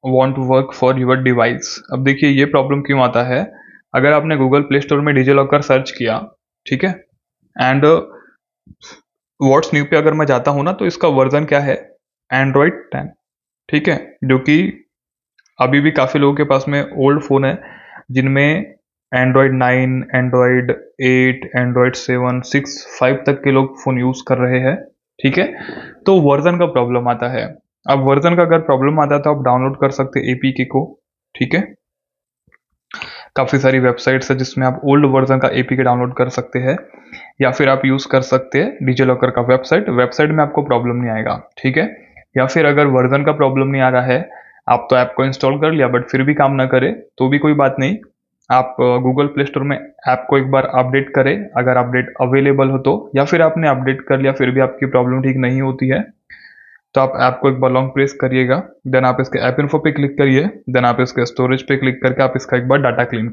want to work for your device। अब देखिए ये प्रॉब्लम क्यों आता है। अगर आपने गूगल प्ले स्टोर में डिजिलॉकर सर्च किया, ठीक है, एंड व्हाट्स न्यू पे अगर मैं जाता हूँ ना, तो इसका वर्जन क्या है, एंड्रॉयड 10, ठीक है, जो कि अभी भी काफ़ी लोगों के पास में ओल्ड फ़ोन है जिनमें एंड्रॉयड 9, एंड्रॉयड 8, एंड्रॉयड 7, 6, 5 तक के लोग फ़ोन यूज़ कर रहे हैं, ठीक है। तो वर्जन का प्रॉब्लम आता है। अब वर्जन का अगर प्रॉब्लम आता है तो आप डाउनलोड कर सकते हैं एपीके को, ठीक है। काफ़ी सारी वेबसाइट्स है जिसमें आप ओल्ड वर्जन का एपीके डाउनलोड कर सकते हैं, या फिर आप यूज़ कर सकते हैं डिजिलॉकर का वेबसाइट में आपको प्रॉब्लम नहीं आएगा, ठीक है। या फिर अगर वर्जन का प्रॉब्लम नहीं आ रहा है, आप तो ऐप को इंस्टॉल कर लिया बट फिर भी काम ना करे, तो भी कोई बात नहीं, आप गूगल प्ले स्टोर में ऐप को एक बार अपडेट करें, अगर अपडेट अवेलेबल हो तो, या फिर आपने अपडेट कर लिया फिर भी आपकी प्रॉब्लम ठीक नहीं होती है, तो आप ऐप को एक बार लॉन्ग प्रेस करिएगा, देन आप इसके ऐप इन्फो पे क्लिक करिए, देन आप इसके स्टोरेज पे क्लिक करके आप इसका एक बार डाटा क्लीन